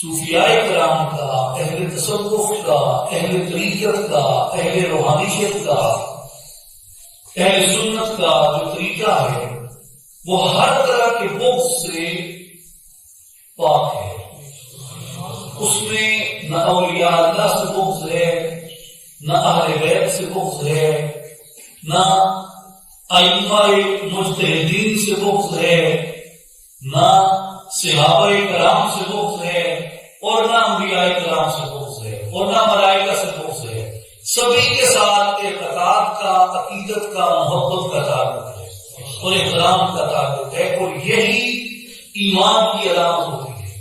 صوفیاء کرام کا، اہل تصوف کا، اہل طریقت کا، اہل روحانیت کا، اہل سنت کا جو طریقہ ہے وہ ہر طرح کے بغض سے پاک ہے. اس میں نہ اولیاء اللہ سے بغض ہے، نہ اہل بیت سے بغض ہے، نہ ائمہ مجتہدین سے بغض ہے، نہ صحابہ کرام سے بغض ہے، اور نہ انبیاء کرام سے بغض ہے، اور نہ ملائکہ سے بغض ہے. سبھی کے ساتھ اعتقاد کا، عقیدت کا، محبت کا تعلق ہے اور احترام کا تعلق ہے، اور یہی ایمان کی علامت ہوتی ہے.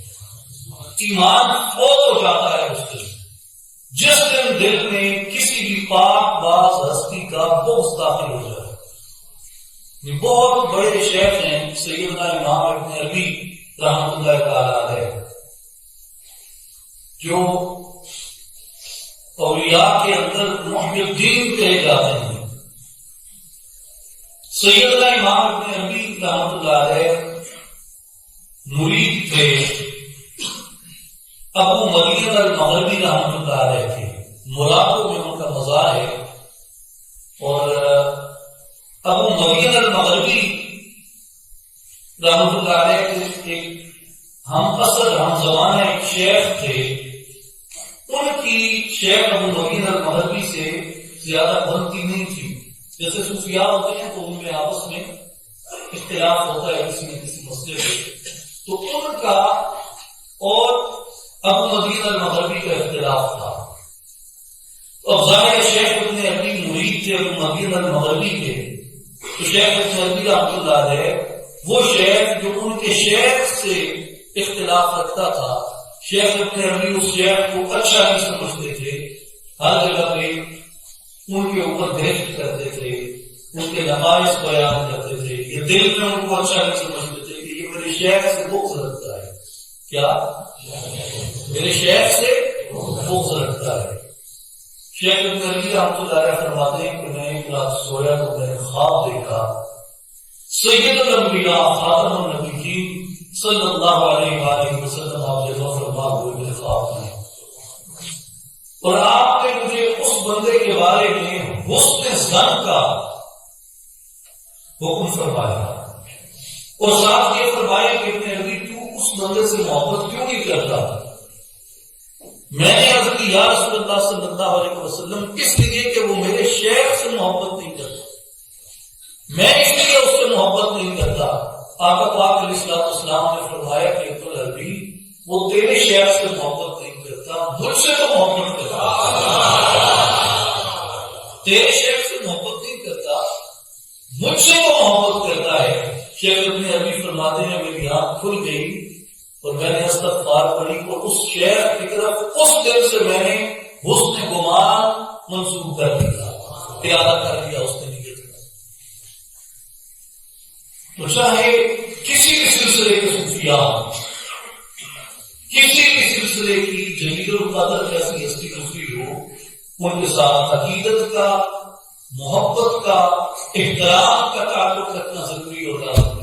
ایمان فوت ہو جاتا ہے اس دن جس دن دل میں کسی بھی پاک باز ہستی کا بغض داخل ہو جائے. بہت بڑے شیخ ہیں سیدنا امام ابن عربی رحمۃ اللہ تعالی علیہ، جو اولیاء کے اندر محی الدین کہے جاتے ہیں. سیدنا امام ابن عربی رحمۃ اللہ علیہ مرید تھے ابو مدین المغربی رحمۃ اللہ علیہ تھے. موراکو میں ان کا مزار ہے، اور ابو مدین المغربی رحمۃ اللہ علیہ ایک ہم عصر ہم زمانہ ایک شیخ تھے. ان کی شیخ ابو مدین المغربی سے زیادہ بنتی نہیں تھی. جیسے صوفیاء ہوتے ہیں تو ان میں آپس میں اختلاف ہوتا ہے کسی نہ کسی مسئلے پہ، تو ان کا اور ابو مدین المغربی کا اختلاف تھا. اب ظاہر شیخ ابن عربی مرید تھے ابو مدین المغربی کے، تو شیخ ابن عربی رحمۃ اللہ علیہ وہ شیخ جو ان کے شیخ سے اختلاف رکھتا تھا، شیخ ابن عربی اس شیخ کو اچھا نہیں سمجھتے تھے، ہر جگہ پہ ان کے اوپر بحث کرتے تھے، ان کے نقائص بیان کرتے تھے. یہ دل میں ان کو اچھا نہیں سمجھتے تھے کہ یہ میرے شیخ سے بغض رکھتا ہے. کیا میرے شیخ سے بغض رکھتا ہے. شیخ ابن عربی رحمۃ اللہ علیہ فرماتے ہیں کہ میں ایک رات سویا تو میں نے خواب دیکھا سید الانبیاء خاتم النبیین صلی اللہ علیہ وآلہ وسلم آپ جلوہ فرما ہوئے میرے خواب میں، اور آپ نے مجھے اس بندے کے بارے میں حسن ظن کا حکم فرمایا، اور ساتھ یہ فرمایا کہ ابن عربی تو اس بندے سے محبت کیوں نہیں کرتا؟ میں نے عرض کی یا رسول اللہ صلی اللہ علیہ وسلم اس لیے کہ وہ میرے شیخ سے محبت نہیں کرتا، میں اس لیے اس سے محبت نہیں کرتا. آقا پاک علیہ الصلوۃ والسلام نے فرمایا کہ ابن عربی وہ تیرے شیخ سے محبت نہیں کرتا، مجھ سے تو محبت کرتا. تیرے شیخ سے محبت نہیں کرتا، مجھ سے وہ محبت کرتا ہے. شیخ ابن عربی فرماتے ہیں میری آنکھ کھل گئی اور میں نے استغفار پڑھی، اور اس شیخ کی طرف اس دن سے میں نے حسن گمان منسوخ کر دیا، ارادہ کر دیا اس نے نیت کا. تو چاہے کسی بھی سلسلے کے صوفیاء، کسی بھی سلسلے کی جلیل القدر جیسی ہستی دوسری ہو، ان کے ساتھ عقیدت کا، محبت کا، احترام کا تعلق رکھنا ضروری ہوتا ہے.